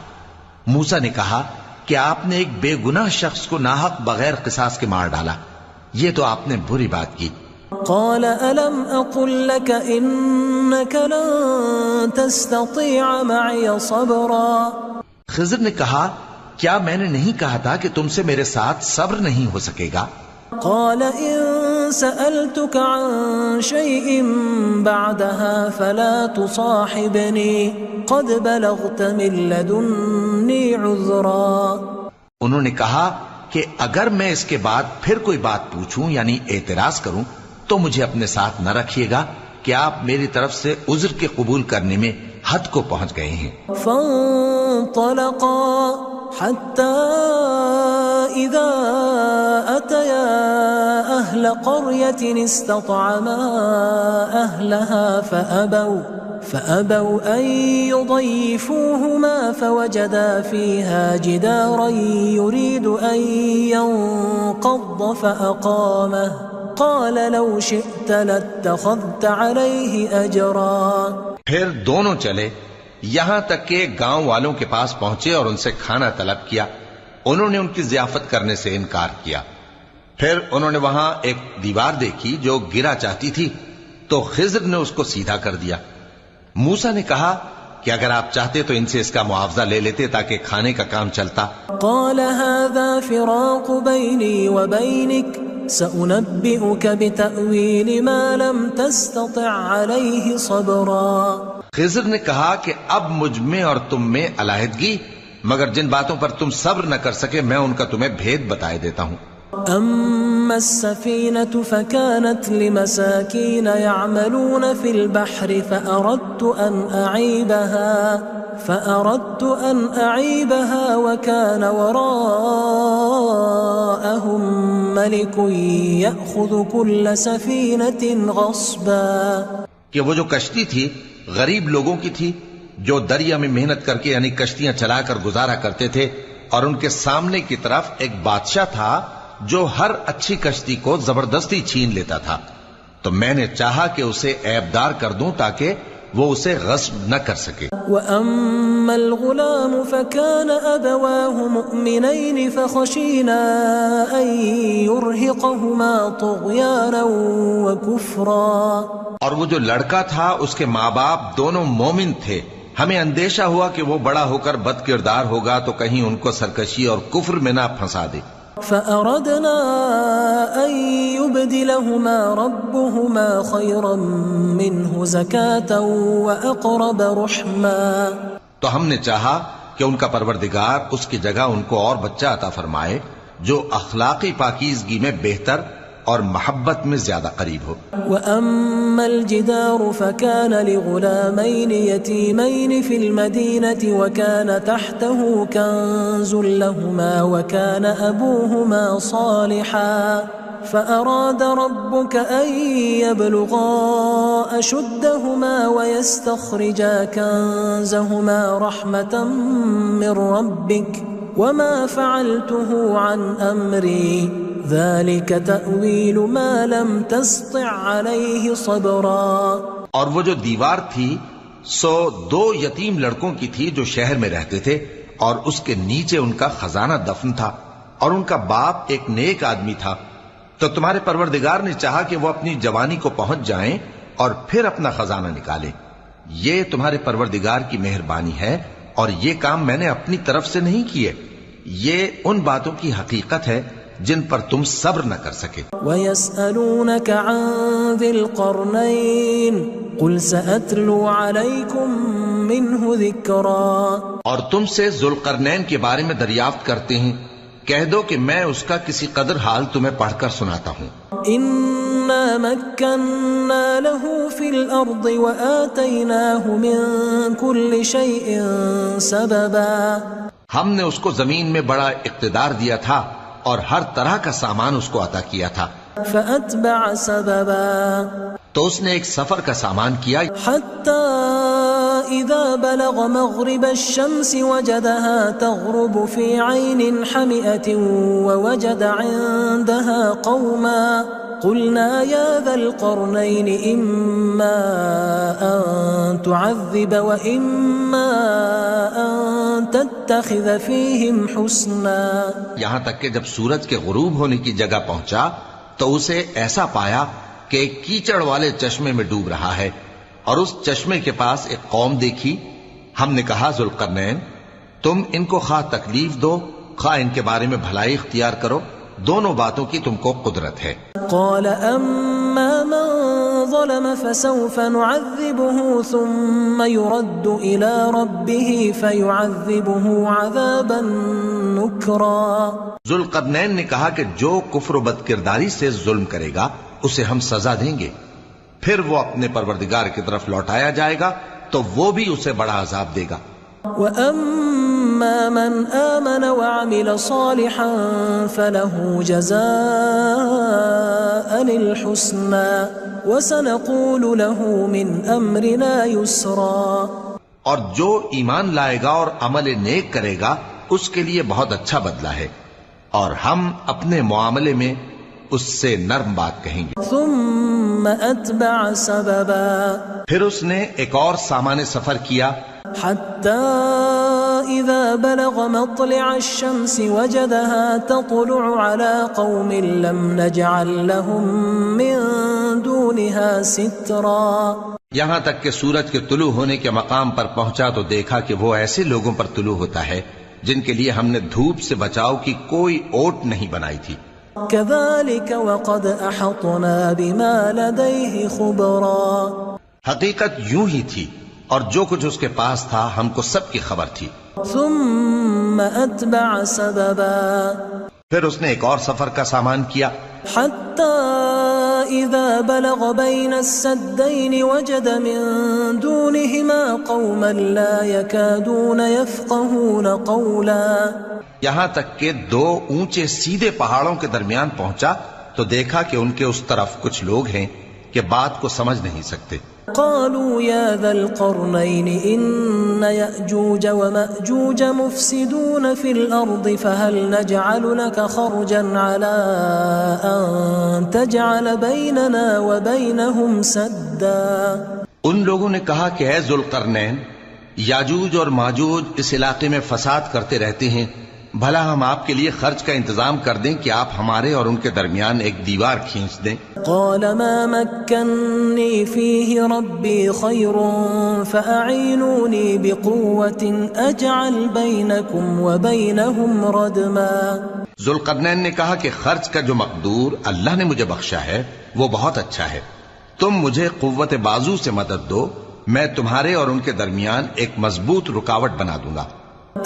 موسیٰ نے کہا کہ آپ نے ایک بے گناہ شخص کو ناحق بغیر قصاص کے مار ڈالا، یہ تو آپ نے بری بات کی. قال ألم أقل لك إنك لن تستطيع معي صبرا. خضر نے کہا کیا میں نے نہیں کہا تھا کہ تم سے میرے ساتھ صبر نہیں ہو سکے گا؟ قال إن سألتك عن شيء بعدها فلا تصاحبني قد بلغت من لدني عذرا. انہوں نے کہا کہ اگر میں اس کے بعد پھر کوئی بات پوچھوں یعنی اعتراض کروں تو مجھے اپنے ساتھ نہ رکھیے گا کہ آپ میری طرف سے عذر کے قبول کرنے میں حد کو پہنچ گئے ہیں. فانطلقا حتى إذا أتيا أهل قرية استطعما أهلها فأبوا أن يضيفوهما فوجدا فيها جدارا يريد أن ينقض فأقامه قال لو شئت لاتخذت عليه أجرا. پھر دونوں چلے یہاں تک کہ گاؤں والوں کے پاس پہنچے اور ان سے کھانا طلب کیا. انہوں نے ان کی ضیافت کرنے سے انکار کیا. پھر انہوں نے وہاں ایک دیوار دیکھی جو گرا چاہتی تھی تو خضر نے اس کو سیدھا کر دیا. موسیٰ نے کہا کہ اگر آپ چاہتے تو ان سے اس کا معاوضہ لے لیتے تاکہ کھانے کا کام چلتا. قال هذا فراق بيني وبينك سأنبئك بتأويل ما لم تستطع عليه صبرا. خضر نے کہا کہ اب مجھ میں اور تم میں علیحدگی، مگر جن باتوں پر تم صبر نہ کر سکے میں ان کا تمہیں بھید بتائے دیتا ہوں. أما السفينة فكانت لمساكين يعملون في البحر فأردت أن أعيبها وكان وراءهم ملك يأخذ كل سفينة غصبا. کہ وہ جو کشتی تھی غریب لوگوں کی تھی جو دریا میں محنت کر کے یعنی کشتیاں چلا کر گزارا کرتے تھے، اور ان کے سامنے کی طرف ایک بادشاہ تھا جو ہر اچھی کشتی کو زبردستی چھین لیتا تھا. تو میں نے چاہا کہ اسے عیبدار کر دوں تاکہ وہ اسے غصب نہ کر سکے. وَأَمَّا الْغُلَامُ فَكَانَ أَبَوَاهُ مُؤْمِنَيْنِ فَخَشِينَا أَن يُرْهِقَهُمَا طُغْيَانًا وَكُفْرًا. اور وہ جو لڑکا تھا اس کے ماں باپ دونوں مومن تھے، ہمیں اندیشہ ہوا کہ وہ بڑا ہو کر بد کردار ہوگا تو کہیں ان کو سرکشی اور کفر میں نہ پھنسا دے. فأردنا أن يبدلهما ربهما خيرا منه زكاة وأقرب رحما. تو ہم نے چاہا کہ ان کا پروردگار اس کی جگہ ان کو اور بچہ عطا فرمائے جو اخلاقی پاکیزگی میں بہتر اور محبت میں زیادہ قریب ہو. وَأَمَّا الْجِدَارُ فَكَانَ لِغُلَامَيْنِ يَتِيمَيْنِ فِي الْمَدِينَةِ وَكَانَ تَحْتَهُ كَنْزٌ لَهُمَا وَكَانَ أَبُوهُمَا صَالِحًا فَأَرَادَ رَبُّكَ أَنْ يَبْلُغَا أَشُدَّهُمَا وَيَسْتَخْرِجَا كَنْزَهُمَا رَحْمَةً مِّن رَبِّكَ وَمَا فَعَلْتُهُ عَنْ أَمْرِي ذَلِكَ تَأْوِيلُ مَا لَمْ تَسْطِعْ عَلَيْهِ صَبْرًا. اور وہ جو دیوار تھی سو دو یتیم لڑکوں کی تھی جو شہر میں رہتے تھے، اور اس کے نیچے ان کا خزانہ دفن تھا، اور ان کا باپ ایک نیک آدمی تھا. تو تمہارے پروردگار نے چاہا کہ وہ اپنی جوانی کو پہنچ جائیں اور پھر اپنا خزانہ نکالیں. یہ تمہارے پروردگار کی مہربانی ہے اور یہ کام میں نے اپنی طرف سے نہیں کیے. یہ ان باتوں کی حقیقت ہے جن پر تم صبر نہ کر سکے. وَيَسْأَلُونَكَ عَنْ ذِي الْقَرْنَيْنِ قُلْ سَأَتْلُو عَلَيْكُمْ مِنْهُ ذِكْرًا. اور تم سے ذوالقرنین کے بارے میں دریافت کرتے ہیں، کہہ دو کہ میں اس کا کسی قدر حال تمہیں پڑھ کر سناتا ہوں. إِنَّا مَكَّنَّا لَهُ فِي الْأَرْضِ وَآتَيْنَاهُ مِنْ كُلِّ شَيْءٍ سَبَبًا. ہم نے اس کو زمین میں بڑا اقتدار دیا تھا اور ہر طرح کا سامان اس کو عطا کیا تھا. فأتبع سببا تو اس نے ایک سفر کا سامان کیا حتى إذا بلغ مغرب الشمس وجدها تغرب في عين حمئة ووجد عندها قوما قلنا يا ذا القرنين إما أن تعذب وإما أن تتخذ فيهم حسنا. یہاں تک کہ جب سورج کے غروب ہونے کی جگہ پہنچا تو اسے ایسا پایا کہ ایک کیچڑ والے چشمے میں ڈوب رہا ہے اور اس چشمے کے پاس ایک قوم دیکھی. ہم نے کہا ذوالقرنین تم ان کو خواہ تکلیف دو خواہ ان کے بارے میں بھلائی اختیار کرو، دونوں باتوں کی تم کو قدرت ہے. قال اما من ظلم فسوف نعذبه ثم يرد الى ربه فيعذبه عذابا نكرا. ذوالقرنین نے کہا کہ جو کفر و بد کرداری سے ظلم کرے گا اسے ہم سزا دیں گے، پھر وہ اپنے پروردگار کی طرف لوٹایا جائے گا تو وہ بھی اسے بڑا عذاب دے گا. وَأَمَّا مَنْ آمَنَ وَعَمِلَ صَالِحًا فَلَهُ جَزَاءً الْحُسْنَى وَسَنَقُولُ لَهُ مِنْ أَمْرِنَا يُسْرًا. اور جو ایمان لائے گا اور عمل نیک کرے گا اس کے لیے بہت اچھا بدلہ ہے، اور ہم اپنے معاملے میں اس سے نرم بات کہیں گے. ثُمَّ أَتْبَعَ سَبَبًا پھر اس نے ایک اور سامان سفر کیا حتى إذا بلغ مطلع الشمس وجدها تطلع على قوم لم نجعل لهم من دونها سترا. یہاں تک کہ سورج کے طلوع ہونے کے مقام پر پہنچا تو دیکھا کہ وہ ایسے لوگوں پر طلوع ہوتا ہے جن کے لیے ہم نے دھوپ سے بچاؤ کی کوئی اوٹ نہیں بنائی تھی. كذلك وقد أحطنا بما لديه خبرا. حقیقت یوں ہی تھی اور جو کچھ اس کے پاس تھا ہم کو سب کی خبر تھی. ثم أتبع سببا پھر اس نے ایک اور سفر کا سامان کیا حتى إذا بلغ بين السدين وجد من دونهما قوما لا يكادون يفقهون قولا. یہاں تک کہ دو اونچے سیدھے پہاڑوں کے درمیان پہنچا تو دیکھا کہ ان کے اس طرف کچھ لوگ ہیں کہ بات کو سمجھ نہیں سکتے. قالوا يا ذا القرنين إن يأجوج ومأجوج مفسدون في الأرض فهل نجعل لك خرجا على أن تجعل بيننا وبينهم سدا. ان لوگوں نے کہا کہ اے ذوالقرنین یاجوج اور ماجوج اس علاقے میں فساد کرتے رہتے ہیں، بھلا ہم آپ کے لیے خرچ کا انتظام کر دیں کہ آپ ہمارے اور ان کے درمیان ایک دیوار کھینچ دیں. قال ما مكنني فيه ربي خير فأعينوني بقوة أجعل بينكم وبينهم ردما. ذوالقرنین نے کہا کہ خرچ کا جو مقدور اللہ نے مجھے بخشا ہے وہ بہت اچھا ہے، تم مجھے قوت بازو سے مدد دو، میں تمہارے اور ان کے درمیان ایک مضبوط رکاوٹ بنا دوں گا.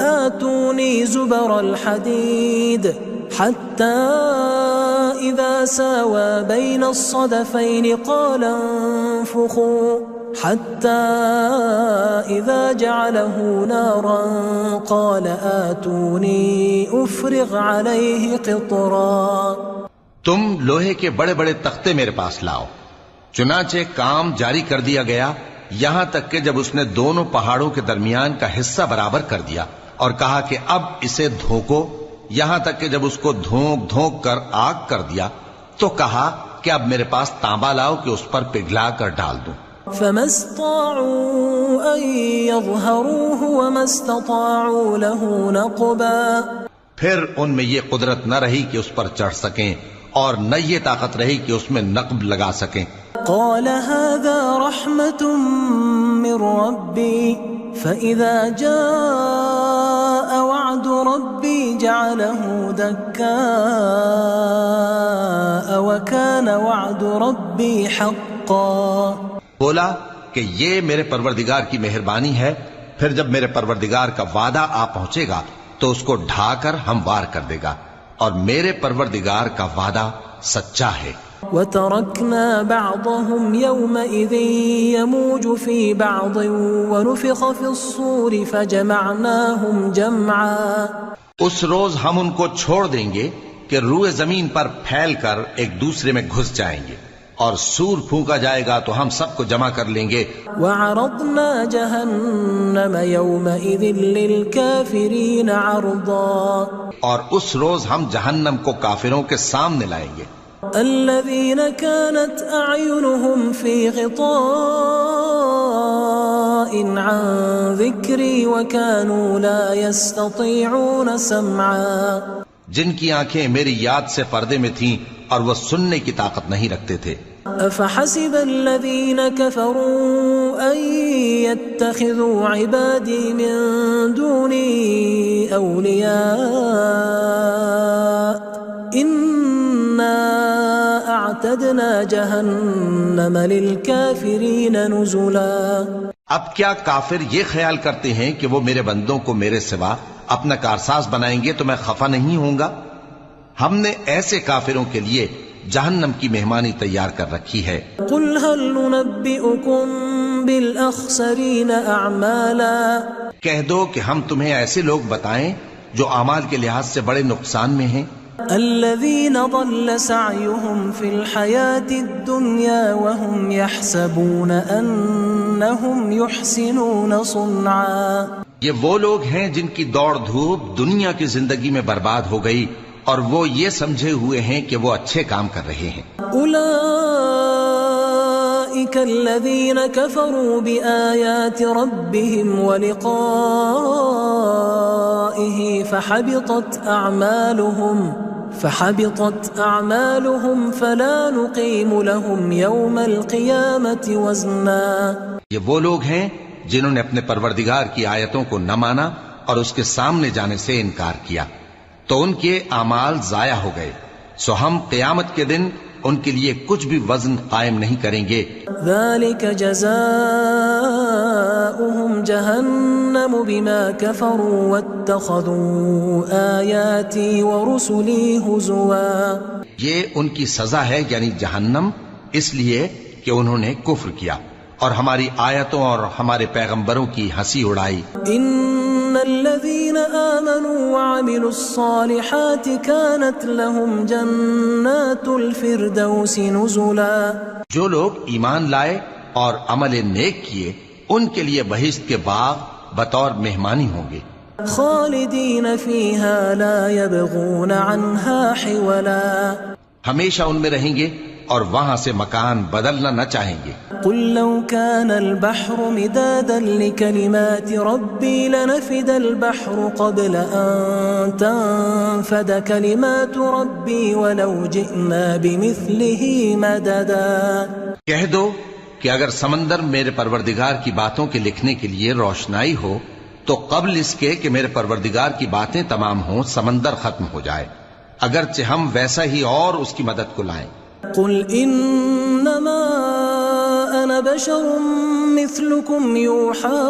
آتوني زبر الحديد حتى إذا ساوى بين الصدفين قال انفخوا حتى إذا جعله نارا قال آتوني أفرغ عليه قطرا. تم لوہے کے بڑے بڑے تختے میرے پاس لاؤ. چنانچہ کام جاری کر دیا گیا یہاں تک کہ جب اس نے دونوں پہاڑوں کے درمیان کا حصہ برابر کر دیا اور کہا کہ اب اسے دھوکو، یہاں تک کہ جب اس کو دھونک دھونک کر آگ کر دیا تو کہا کہ اب میرے پاس تانبا لاؤ کہ اس پر پگھلا کر ڈال دوں. فما استطاعوا ان يظهروه وما استطاعوا له نقبا. پھر ان میں یہ قدرت نہ رہی کہ اس پر چڑھ سکیں اور نہ یہ طاقت رہی کہ اس میں نقب لگا سکیں. قال هذا رحمة من ربي فإذا جاء وعد ربي جعله دكاء وكان وعد ربي حقا. بولا کہ یہ میرے پروردگار کی مہربانی ہے، پھر جب میرے پروردگار کا وعدہ آ پہنچے گا تو اس کو ڈھا کر ہموار کر دے گا، اور میرے پروردگار کا وعدہ سچا ہے. وَتَرَكْنَا بَعْضَهُمْ يَوْمَئِذٍ يَمُوجُ فِي بَعْضٍ وَنُفِخَ فِي الصُّورِ فَجَمَعْنَاهُمْ جَمْعًا. اس روز ہم ان کو چھوڑ دیں گے کہ روئے زمین پر پھیل کر ایک دوسرے میں گھس جائیں گے، اور سور پھونکا جائے گا تو ہم سب کو جمع کر لیں گے۔ وعرضنا جہنم یومئذ للکافرین عرضا، اور اس روز ہم جہنم کو کافروں کے سامنے لائیں گے۔ الذین كانت اعینہم فی غطاء عن ذکری وكانوا لا يستطيعون سمعا، جن کی آنکھیں میری یاد سے پردے میں تھیں اور وہ سننے کی طاقت نہیں رکھتے تھے۔ افحسب الذین كفروا ان يتخذوا عبادی من دونی اولیاء انا اعتدنا جہنم للکافرین نزلا۔ اب کیا کافر یہ خیال کرتے ہیں کہ وہ میرے بندوں کو میرے سوا اپنا کارساز بنائیں گے تو میں خفا نہیں ہوں گا؟ ہم نے ایسے کافروں کے لیے جہنم کی مہمانی تیار کر رکھی ہے۔ قل هل ننبئكم بالاخسرین اعمالا، کہہ دو کہ ہم تمہیں ایسے لوگ بتائیں جو اعمال کے لحاظ سے بڑے نقصان میں ہیں۔ الذین ضل سعیهم فی الحیاة الدنیا وهم يحسبون انهم يحسنون صنعا، یہ وہ لوگ ہیں جن کی دوڑ دھوپ دنیا کی زندگی میں برباد ہو گئی اور وہ یہ سمجھے ہوئے ہیں کہ وہ اچھے کام کر رہے ہیں۔ اولئک الذین کفروا بآیات ربهم ولقائه فحبطت اعمالهم فلا نقیم لهم یوم القیامة وزنا۔ یہ وہ لوگ ہیں جنہوں نے اپنے پروردگار کی آیتوں کو نہ مانا اور اس کے سامنے جانے سے انکار کیا تو ان کے اعمال ضائع ہو گئے، سو ہم قیامت کے دن ان کے لیے کچھ بھی وزن قائم نہیں کریں گے۔ ذلك جزاؤهم جہنم بما كفروا واتخذوا آیاتی ورسلی ہزوا، یہ ان کی سزا ہے یعنی جہنم، اس لیے کہ انہوں نے کفر کیا اور ہماری آیتوں اور ہمارے پیغمبروں کی ہنسی اڑائی۔ ان الذین آمنوا وعملوا الصالحات كانت لهم جنات الفردوس نزلا، جو لوگ ایمان لائے اور عمل نیک کیے ان کے لیے بہشت کے باغ بطور مہمانی ہوں گے، خالدین فیہا لا یبغون عنہا حولا، ہمیشہ ان میں رہیں گے اور وہاں سے مکان بدلنا نہ چاہیں گے۔ قل لو كان البحر مدادا لكلمات ربي لنفد البحر قبل أن تنفد كلمات ربي ولو جئنا بمثله مددا۔ کہہ دو کہ اگر سمندر میرے پروردگار کی باتوں کے لکھنے کے لیے روشنائی ہو تو قبل اس کے کہ میرے پروردگار کی باتیں تمام ہوں سمندر ختم ہو جائے، اگرچہ ہم ویسا ہی اور اس کی مدد کو لائیں۔ قل انما انا بشر مثلكم يوحى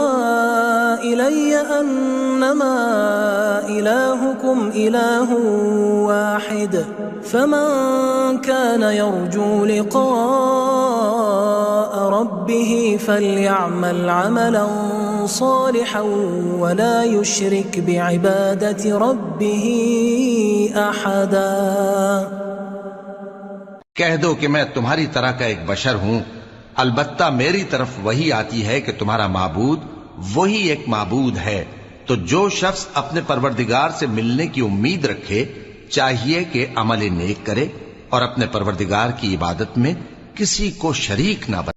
الي انما الهكم اله واحد فمن كان يرجو لقاء ربه فليعمل عملا صالحا ولا يشرك بعبادة ربه احدا۔ کہہ دو کہ میں تمہاری طرح کا ایک بشر ہوں، البتہ میری طرف وہی آتی ہے کہ تمہارا معبود وہی ایک معبود ہے، تو جو شخص اپنے پروردگار سے ملنے کی امید رکھے چاہیے کہ عمل نیک کرے اور اپنے پروردگار کی عبادت میں کسی کو شریک نہ بنائے۔